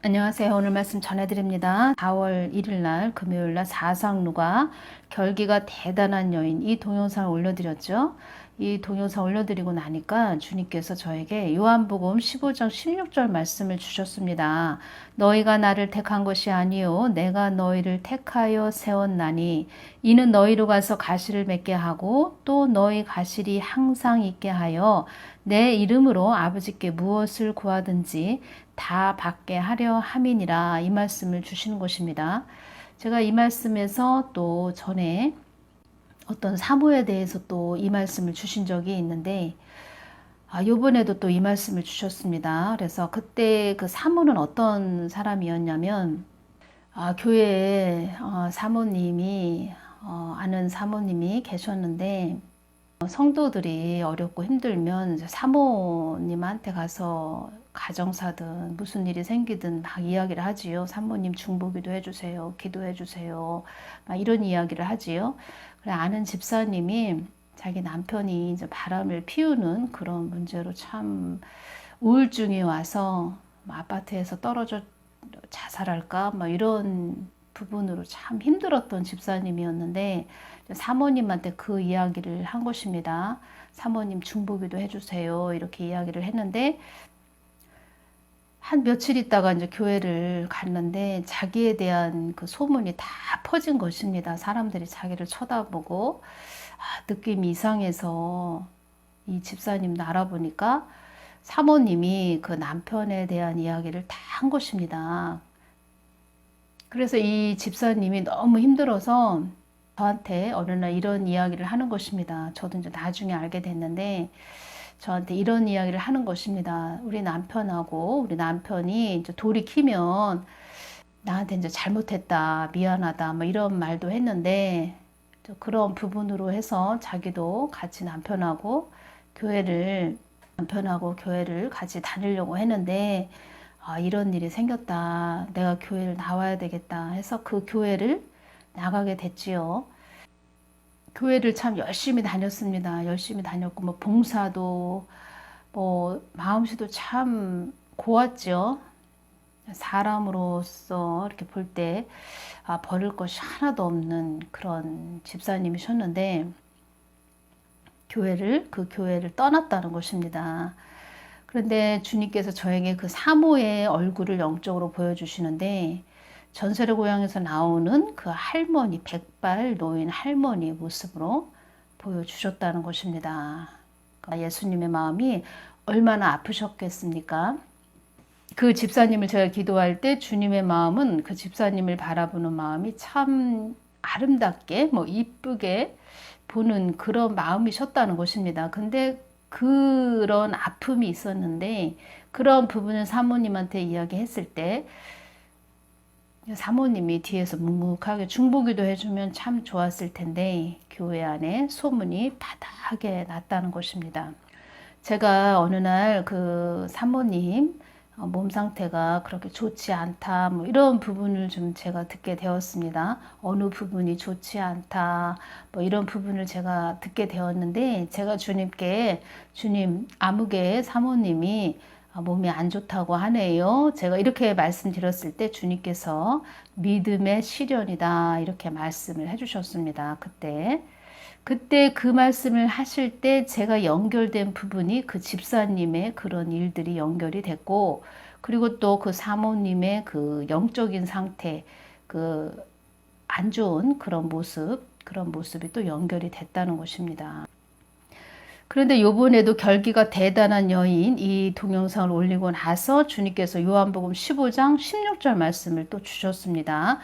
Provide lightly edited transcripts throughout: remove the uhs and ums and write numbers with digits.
안녕하세요. 오늘 말씀 전해드립니다. 4월 1일 날 금요일 날 사상루가 결기가 대단한 여인 이 동영상을 올려드렸죠. 이 동영상 올려드리고 나니까 주님께서 저에게 요한복음 15장 16절 말씀을 주셨습니다. 너희가 나를 택한 것이 아니요 내가 너희를 택하여 세웠나니 이는 너희로 가서 가시를 맺게 하고 또 너희 가실이 항상 있게 하여 내 이름으로 아버지께 무엇을 구하든지 다 받게 하려 함이니라, 이 말씀을 주시는 것입니다. 제가 이 말씀에서 또 전에 어떤 사모에 대해서 또 이 말씀을 주신 적이 있는데, 요번에도 또 이 말씀을 주셨습니다. 그래서 그때 그 사모는 어떤 사람이었냐면, 교회에 사모님이 아는 사모님이 계셨는데, 성도들이 어렵고 힘들면 사모님한테 가서 가정사든 무슨 일이 생기든 막 이야기를 하지요. 사모님 중보기도 해주세요. 기도해 주세요. 막 이런 이야기를 하지요. 그래, 아는 집사님이 자기 남편이 이제 바람을 피우는 그런 문제로 참 우울증이 와서 아파트에서 떨어져 자살할까 뭐 이런 부분으로 참 힘들었던 집사님이었는데, 사모님한테 그 이야기를 한 것입니다. 사모님 중보기도 해주세요. 이렇게 이야기를 했는데, 한 며칠 있다가 이제 교회를 갔는데 자기에 대한 그 소문이 다 퍼진 것입니다. 사람들이 자기를 쳐다보고, 느낌이 이상해서 이 집사님도 알아보니까 사모님이 그 남편에 대한 이야기를 다 한 것입니다. 그래서 이 집사님이 너무 힘들어서 저한테 어느 날 이런 이야기를 하는 것입니다. 저도 이제 나중에 알게 됐는데, 저한테 이런 이야기를 하는 것입니다. 우리 남편이 이제 돌이키면 나한테 이제 잘못했다, 미안하다, 뭐 이런 말도 했는데, 그런 부분으로 해서 자기도 같이 남편하고 교회를 같이 다니려고 했는데, 이런 일이 생겼다. 내가 교회를 나와야 되겠다 해서 그 교회를 나가게 됐지요. 교회를 참 열심히 다녔습니다. 열심히 다녔고, 뭐, 봉사도, 뭐, 마음씨도 참 고왔죠. 사람으로서 이렇게 볼 때, 버릴 것이 하나도 없는 그런 집사님이셨는데, 그 교회를 떠났다는 것입니다. 그런데 주님께서 저에게 그 사모의 얼굴을 영적으로 보여주시는데, 전설의 고향에서 나오는 그 할머니, 백발 노인 할머니 모습으로 보여주셨다는 것입니다. 예수님의 마음이 얼마나 아프셨겠습니까? 그 집사님을 제가 기도할 때 주님의 마음은 그 집사님을 바라보는 마음이 참 아름답게, 뭐 이쁘게 보는 그런 마음이셨다는 것입니다. 근데 그런 아픔이 있었는데, 그런 부분을 사모님한테 이야기했을 때 사모님이 뒤에서 묵묵하게 중보기도 해주면 참 좋았을 텐데, 교회 안에 소문이 바닥에 났다는 것입니다. 제가 어느 날 그 사모님 몸 상태가 그렇게 좋지 않다, 뭐 이런 부분을 좀 제가 듣게 되었습니다. 어느 부분이 좋지 않다, 뭐 이런 부분을 제가 듣게 되었는데, 제가 주님께, 주님, 아무개 사모님이 몸이 안 좋다고 하네요. 제가 이렇게 말씀드렸을 때 주님께서 믿음의 시련이다, 이렇게 말씀을 해주셨습니다. 그때 그 말씀을 하실 때 제가 연결된 부분이 그 집사님의 그런 일들이 연결이 됐고, 그리고 또 그 사모님의 그 영적인 상태, 그 안 좋은 그런 모습이 또 연결이 됐다는 것입니다. 그런데 요번에도 결기가 대단한 여인 이 동영상을 올리고 나서 주님께서 요한복음 15장 16절 말씀을 또 주셨습니다.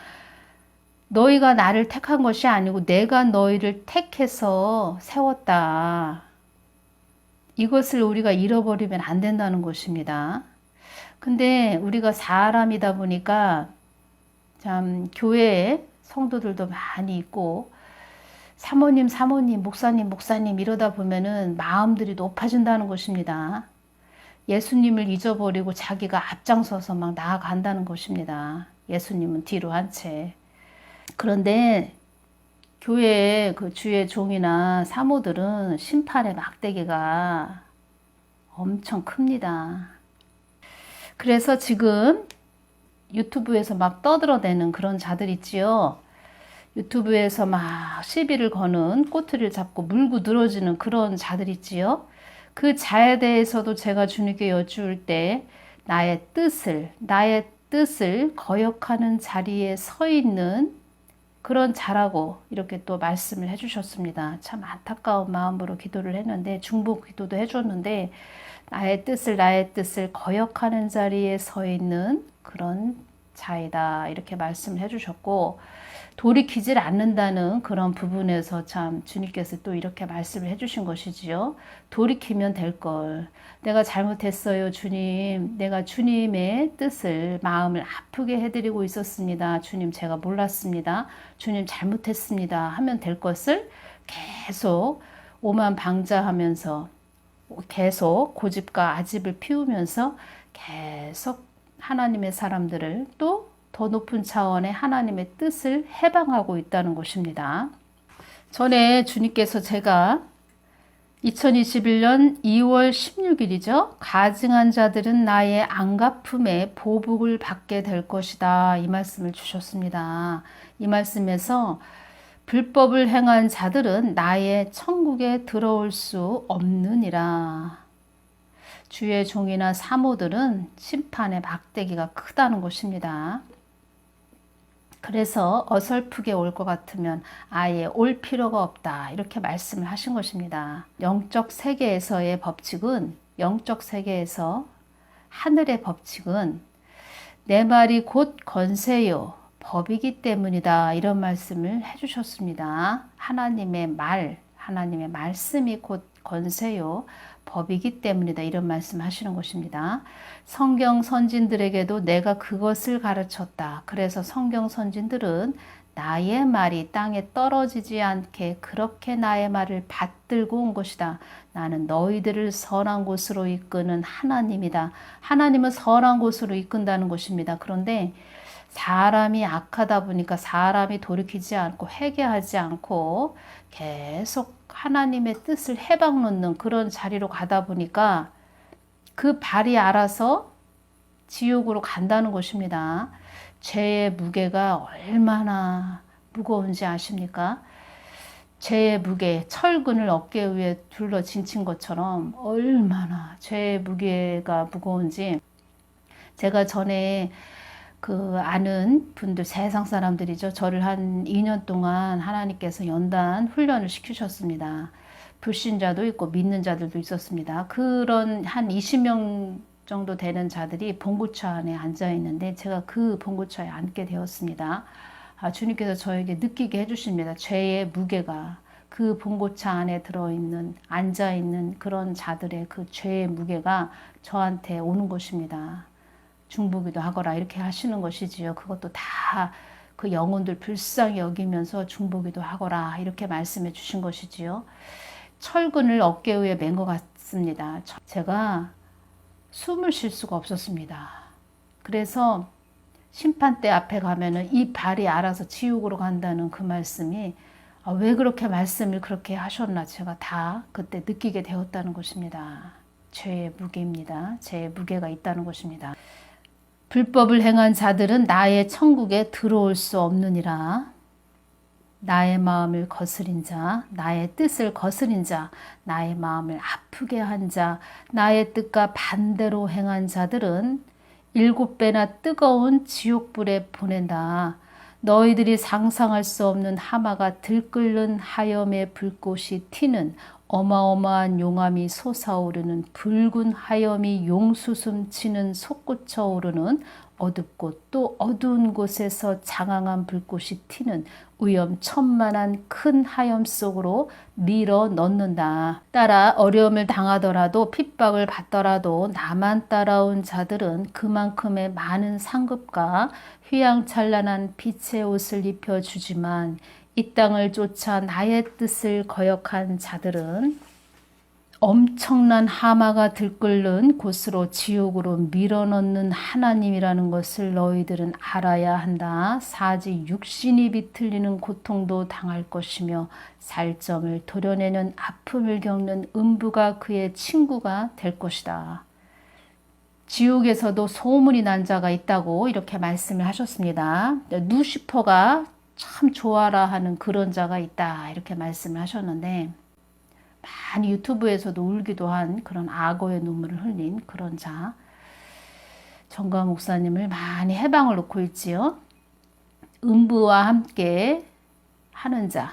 너희가 나를 택한 것이 아니고 내가 너희를 택해서 세웠다. 이것을 우리가 잃어버리면 안 된다는 것입니다. 근데 우리가 사람이다 보니까 참 교회에 성도들도 많이 있고, 사모님, 목사님 이러다 보면은 마음들이 높아진다는 것입니다. 예수님을 잊어버리고 자기가 앞장서서 막 나아간다는 것입니다. 예수님은 뒤로 한 채. 그런데 교회의 그 주의 종이나 사모들은 심판의 막대기가 엄청 큽니다. 그래서 지금 유튜브에서 막 떠들어대는 그런 자들 있지요. 유튜브에서 막 시비를 거는, 꼬투리를 잡고 물고 늘어지는 그런 자들 있지요. 그 자에 대해서도 제가 주님께 여쭈을 때 나의 뜻을 거역하는 자리에 서 있는 그런 자라고 이렇게 또 말씀을 해주셨습니다. 참 안타까운 마음으로 기도를 했는데, 중보 기도도 해줬는데, 나의 뜻을 거역하는 자리에 서 있는 그런 자이다, 이렇게 말씀을 해주셨고, 돌이키질 않는다는 그런 부분에서 참 주님께서 또 이렇게 말씀을 해주신 것이지요. 돌이키면 될 걸. 내가 잘못했어요, 주님. 내가 주님의 뜻을, 마음을 아프게 해드리고 있었습니다. 주님, 제가 몰랐습니다. 주님, 잘못했습니다. 하면 될 것을 계속 오만방자하면서, 계속 고집과 아집을 피우면서 계속 하나님의 사람들을 또 더 높은 차원의 하나님의 뜻을 해방하고 있다는 것입니다. 전에 주님께서 제가 2021년 2월 16일이죠. 가증한 자들은 나의 안갚음에 보복을 받게 될 것이다, 이 말씀을 주셨습니다. 이 말씀에서 불법을 행한 자들은 나의 천국에 들어올 수 없느니라. 주의 종이나 사모들은 심판의 막대기가 크다는 것입니다. 그래서 어설프게 올 것 같으면 아예 올 필요가 없다, 이렇게 말씀을 하신 것입니다. 영적 세계에서의 법칙은, 영적 세계에서 하늘의 법칙은 내 말이 곧 권세요, 법이기 때문이다, 이런 말씀을 해주셨습니다. 하나님의 말씀이 곧 권세요, 법이기 때문이다, 이런 말씀 하시는 것입니다. 성경 선진들에게도 내가 그것을 가르쳤다. 그래서 성경 선진들은 나의 말이 땅에 떨어지지 않게 그렇게 나의 말을 받들고 온 것이다. 나는 너희들을 선한 곳으로 이끄는 하나님이다. 하나님은 선한 곳으로 이끈다는 것입니다. 그런데 사람이 악하다 보니까 사람이 돌이키지 않고 회개하지 않고 계속 하나님의 뜻을 해방 놓는 그런 자리로 가다 보니까 그 발이 알아서 지옥으로 간다는 것입니다. 죄의 무게가 얼마나 무거운지 아십니까? 죄의 무게, 철근을 어깨 위에 둘러 진친 것처럼 얼마나 죄의 무게가 무거운지, 제가 전에 그 아는 분들, 세상 사람들이죠. 저를 한 2년 동안 하나님께서 연단 훈련을 시키셨습니다. 불신자도 있고 믿는 자들도 있었습니다. 그런 한 20명 정도 되는 자들이 봉고차 안에 앉아 있는데 제가 그 봉고차에 앉게 되었습니다. 주님께서 저에게 느끼게 해주십니다. 죄의 무게가, 그 봉고차 안에 들어있는, 앉아있는 그런 자들의 그 죄의 무게가 저한테 오는 것입니다. 중보기도 하거라, 이렇게 하시는 것이지요. 그것도 다 그 영혼들 불쌍히 여기면서 중보기도 하거라, 이렇게 말씀해 주신 것이지요. 철근을 어깨 위에 맨 것 같습니다. 제가 숨을 쉴 수가 없었습니다. 그래서 심판대 앞에 가면은 이 발이 알아서 지옥으로 간다는 그 말씀이, 왜 그렇게 말씀을 그렇게 하셨나, 제가 다 그때 느끼게 되었다는 것입니다. 죄의 무게입니다. 죄의 무게가 있다는 것입니다. 불법을 행한 자들은 나의 천국에 들어올 수 없느니라. 나의 마음을 거스린 자, 나의 뜻을 거스린 자, 나의 마음을 아프게 한 자, 나의 뜻과 반대로 행한 자들은 7배나 뜨거운 지옥불에 보낸다. 너희들이 상상할 수 없는 하마가 들끓는 하염의 불꽃이 튀는, 어마어마한 용암이 솟아오르는, 붉은 하염이 용수숨 치는 솟구쳐 오르는, 어둡고 또 어두운 곳에서 장황한 불꽃이 튀는 위험천만한 큰 하염 속으로 밀어 넣는다. 따라 어려움을 당하더라도 핍박을 받더라도 나만 따라온 자들은 그만큼의 많은 상급과 휘황찬란한 빛의 옷을 입혀주지만, 이 땅을 쫓아 나의 뜻을 거역한 자들은 엄청난 하마가 들끓는 곳으로, 지옥으로 밀어넣는 하나님이라는 것을 너희들은 알아야 한다. 사지 육신이 비틀리는 고통도 당할 것이며 살점을 도려내는 아픔을 겪는 음부가 그의 친구가 될 것이다. 지옥에서도 소문이 난 자가 있다고 이렇게 말씀을 하셨습니다. 누시퍼가 참 좋아라 하는 그런 자가 있다 이렇게 말씀을 하셨는데, 많이 유튜브에서도 울기도 한 그런 악어의 눈물을 흘린 그런 자, 정광훈 목사님을 많이 해방을 놓고 있지요. 음부와 함께 하는 자,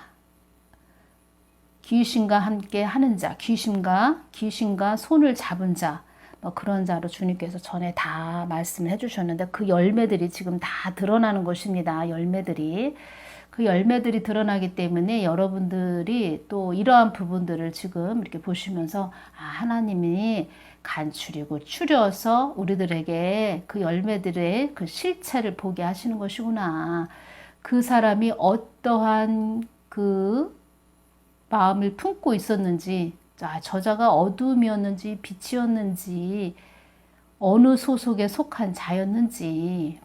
귀신과 함께 하는 자, 귀신과 손을 잡은 자, 뭐 그런 자로 주님께서 전에 다 말씀을 해주셨는데, 그 열매들이 지금 다 드러나는 것입니다. 열매들이. 그 열매들이 드러나기 때문에 여러분들이 또 이러한 부분들을 지금 이렇게 보시면서, 아, 하나님이 간추리고 추려서 우리들에게 그 열매들의 그 실체를 보게 하시는 것이구나. 그 사람이 어떠한 그 마음을 품고 있었는지, 저자가 어둠이었는지 빛이었는지, 어느 소속에 속한 자였는지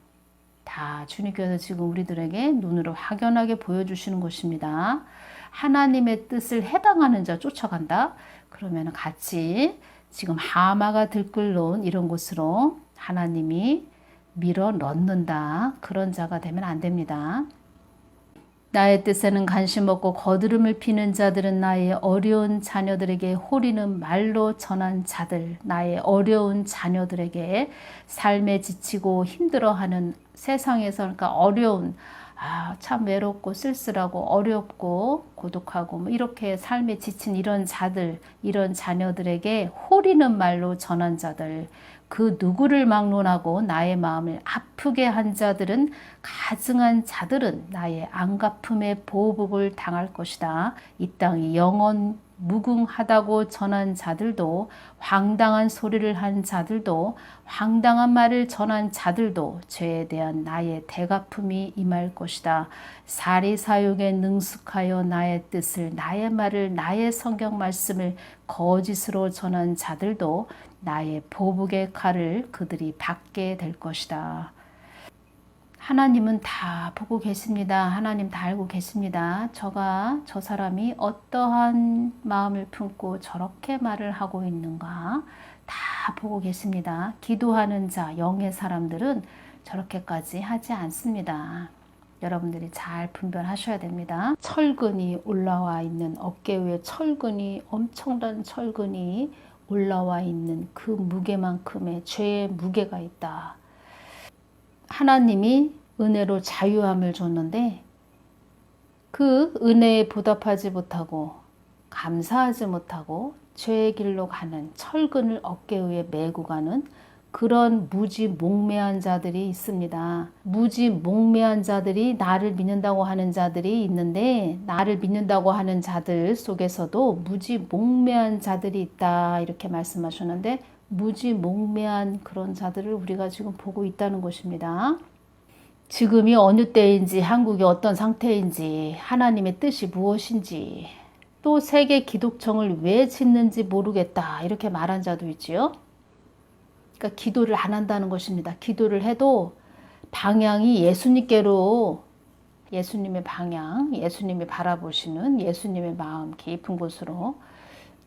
다 주님께서 지금 우리들에게 눈으로 확연하게 보여주시는 것입니다. 하나님의 뜻을 해방하는 자 쫓아간다. 그러면 같이 지금 하마가 들끓는 이런 곳으로 하나님이 밀어 넣는다. 그런 자가 되면 안 됩니다. 나의 뜻에는 관심 없고 거드름을 피는 자들은 나의 어려운 자녀들에게 호리는 말로 전한 자들, 나의 어려운 자녀들에게 삶에 지치고 힘들어하는 세상에서, 그러니까 어려운, 참 외롭고 쓸쓸하고 어렵고 고독하고 뭐 이렇게 삶에 지친 이런 자들, 이런 자녀들에게 호리는 말로 전한 자들, 그 누구를 막론하고 나의 마음을 아프게 한 자들은, 가증한 자들은 나의 안갚음의 보복을 당할 것이다. 이 땅이 영원 무궁하다고 전한 자들도, 황당한 소리를 한 자들도, 황당한 말을 전한 자들도 죄에 대한 나의 대갚음이 임할 것이다. 사리사욕에 능숙하여 나의 뜻을, 나의 말을, 나의 성경 말씀을 거짓으로 전한 자들도 나의 보복의 칼을 그들이 받게 될 것이다. 하나님은 다 보고 계십니다. 하나님 다 알고 계십니다. 저 사람이 어떠한 마음을 품고 저렇게 말을 하고 있는가 다 보고 계십니다. 기도하는 자, 영의 사람들은 저렇게까지 하지 않습니다. 여러분들이 잘 분별하셔야 됩니다. 철근이 올라와 있는, 어깨 위에 철근이, 엄청난 철근이 올라와 있는 그 무게만큼의 죄의 무게가 있다. 하나님이 은혜로 자유함을 줬는데 그 은혜에 보답하지 못하고 감사하지 못하고 죄의 길로 가는, 철근을 어깨 위에 메고 가는 그런 무지몽매한 자들이 있습니다. 무지몽매한 자들이, 나를 믿는다고 하는 자들이 있는데, 나를 믿는다고 하는 자들 속에서도 무지몽매한 자들이 있다 이렇게 말씀하셨는데, 무지몽매한 그런 자들을 우리가 지금 보고 있다는 것입니다. 지금이 어느 때인지, 한국이 어떤 상태인지, 하나님의 뜻이 무엇인지, 또 세계 기독청을 왜 짓는지 모르겠다 이렇게 말한 자도 있지요. 그러니까 기도를 안 한다는 것입니다. 기도를 해도 방향이 예수님께로, 예수님의 방향, 예수님이 바라보시는 예수님의 마음 깊은 곳으로,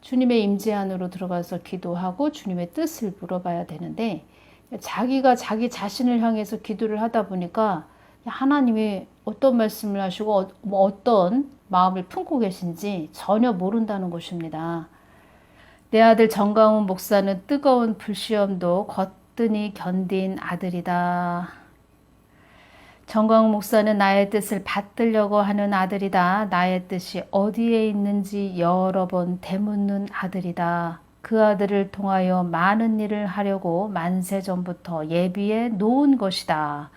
주님의 임재 안으로 들어가서 기도하고 주님의 뜻을 물어봐야 되는데, 자기가 자기 자신을 향해서 기도를 하다 보니까 하나님이 어떤 말씀을 하시고 어떤 마음을 품고 계신지 전혀 모른다는 것입니다. 내 아들 정광훈 목사는 뜨거운 불시험도 거뜬히 견딘 아들이다. 정광훈 목사는 나의 뜻을 받들려고 하는 아들이다. 나의 뜻이 어디에 있는지 여러 번 되묻는 아들이다. 그 아들을 통하여 많은 일을 하려고 만세 전부터 예비해 놓은 것이다.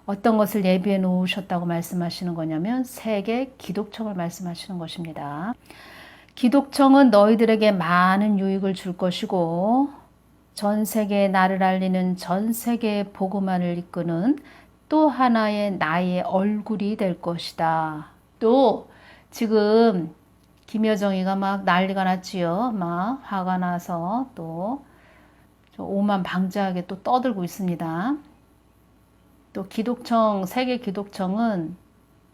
어떤 것을 예비해 놓으셨다고 말씀하시는 거냐면 세계 기독청을 말씀하시는 것입니다. 기독청은 너희들에게 많은 유익을 줄 것이고, 전 세계에 나를 알리는, 전 세계의 복음만을 이끄는 또 하나의 나의 얼굴이 될 것이다. 또 지금 김여정이가 막 난리가 났지요. 막 화가 나서 또 오만방자하게 또 떠들고 있습니다. 또 기독청, 세계 기독청은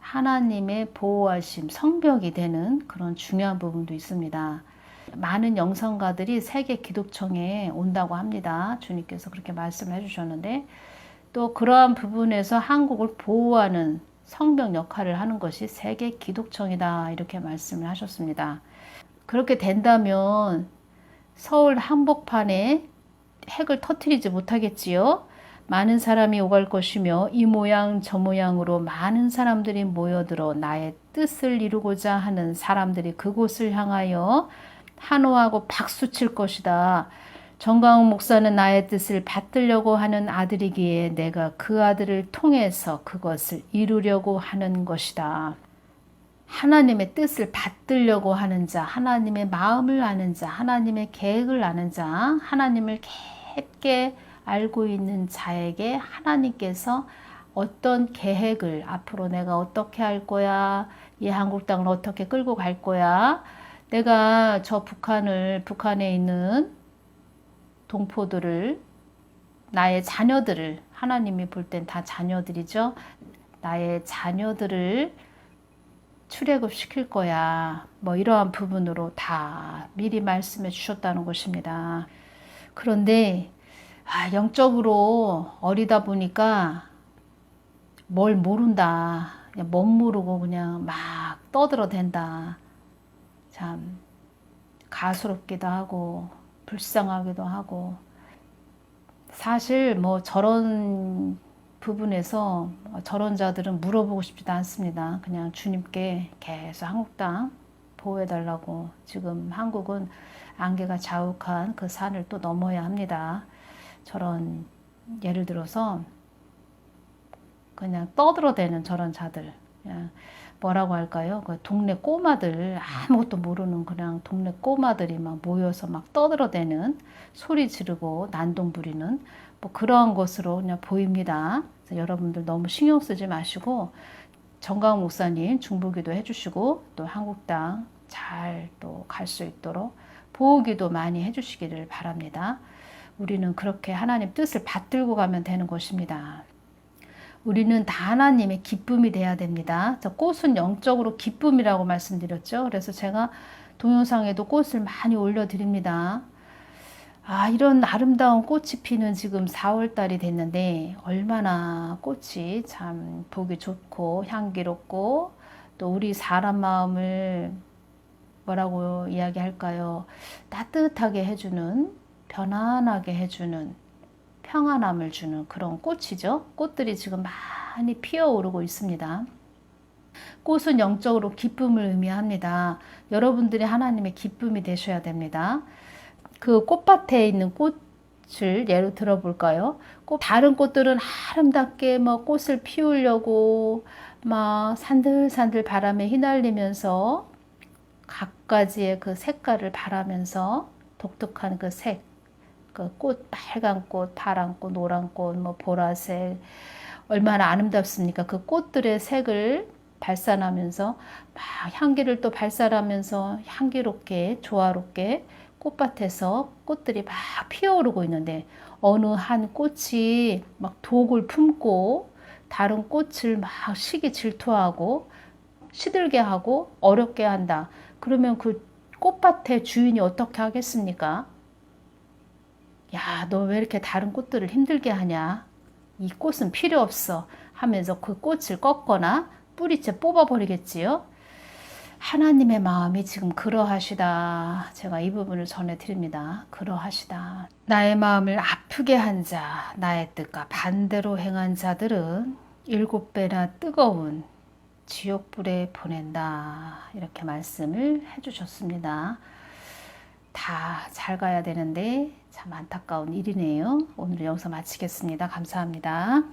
하나님의 보호하심, 성벽이 되는 그런 중요한 부분도 있습니다. 많은 영성가들이 세계 기독청에 온다고 합니다. 주님께서 그렇게 말씀을 해주셨는데 또 그러한 부분에서 한국을 보호하는 성벽 역할을 하는 것이 세계 기독청이다 이렇게 말씀을 하셨습니다. 그렇게 된다면 서울 한복판에 핵을 터뜨리지 못하겠지요. 많은 사람이 오갈 것이며 이 모양 저 모양으로 많은 사람들이 모여들어 나의 뜻을 이루고자 하는 사람들이 그곳을 향하여 환호하고 박수칠 것이다. 정광훈 목사는 나의 뜻을 받들려고 하는 아들이기에 내가 그 아들을 통해서 그것을 이루려고 하는 것이다. 하나님의 뜻을 받들려고 하는 자, 하나님의 마음을 아는 자, 하나님의 계획을 아는 자, 하나님을 깊게 알고 있는 자에게 하나님께서 어떤 계획을 앞으로 내가 어떻게 할 거야, 이 한국 땅을 어떻게 끌고 갈 거야, 내가 저 북한에 있는 동포들을, 나의 자녀들을, 하나님이 볼 땐 다 자녀들이죠. 나의 자녀들을 출애굽 시킬 거야. 뭐 이러한 부분으로 다 미리 말씀해 주셨다는 것입니다. 그런데 영적으로 어리다 보니까 뭘 모른다. 그냥 못 모르고 그냥 막 떠들어댄다. 참 가소롭기도 하고 불쌍하기도 하고 사실 뭐 저런 부분에서 저런 자들은 물어보고 싶지도 않습니다. 그냥 주님께 계속 한국 땅 보호해달라고. 지금 한국은 안개가 자욱한 그 산을 또 넘어야 합니다. 저런 예를 들어서 그냥 떠들어대는 저런 자들, 그냥 뭐라고 할까요? 그 동네 꼬마들, 아무것도 모르는 그냥 동네 꼬마들이 막 모여서 막 떠들어대는, 소리 지르고 난동 부리는 뭐 그러한 것으로 그냥 보입니다. 그래서 여러분들 너무 신경 쓰지 마시고 정광훈 목사님 중보기도 해주시고 또 한국 땅 잘 또 갈 수 있도록 보호기도 많이 해주시기를 바랍니다. 우리는 그렇게 하나님 뜻을 받들고 가면 되는 것입니다. 우리는 다 하나님의 기쁨이 돼야 됩니다. 저 꽃은 영적으로 기쁨이라고 말씀드렸죠. 그래서 제가 동영상에도 꽃을 많이 올려드립니다. 이런 아름다운 꽃이 피는 지금 4월 달이 됐는데 얼마나 꽃이 참 보기 좋고 향기롭고 또 우리 사람 마음을 뭐라고 이야기할까요? 따뜻하게 해주는, 편안하게 해주는, 평안함을 주는 그런 꽃이죠. 꽃들이 지금 많이 피어오르고 있습니다. 꽃은 영적으로 기쁨을 의미합니다. 여러분들이 하나님의 기쁨이 되셔야 됩니다. 그 꽃밭에 있는 꽃을 예로 들어볼까요? 다른 꽃들은 아름답게 뭐 꽃을 피우려고 막 산들산들 바람에 휘날리면서 각가지의 그 색깔을 바라면서 독특한 그 색, 그 꽃, 빨간 꽃, 파란 꽃, 노란 꽃, 뭐 보라색, 얼마나 아름답습니까? 그 꽃들의 색을 발산하면서 막 향기를 또 발산하면서 향기롭게 조화롭게 꽃밭에서 꽃들이 막 피어오르고 있는데 어느 한 꽃이 막 독을 품고 다른 꽃을 막 시기 질투하고 시들게 하고 어렵게 한다. 그러면 그 꽃밭의 주인이 어떻게 하겠습니까? 야, 너 왜 이렇게 다른 꽃들을 힘들게 하냐? 이 꽃은 필요 없어 하면서 그 꽃을 꺾거나 뿌리째 뽑아버리겠지요? 하나님의 마음이 지금 그러하시다. 제가 이 부분을 전해드립니다. 그러하시다. 나의 마음을 아프게 한 자, 나의 뜻과 반대로 행한 자들은 7배나 뜨거운 지옥불에 보낸다. 이렇게 말씀을 해주셨습니다. 다 잘 가야 되는데 참 안타까운 일이네요. 오늘 영상 마치겠습니다. 감사합니다.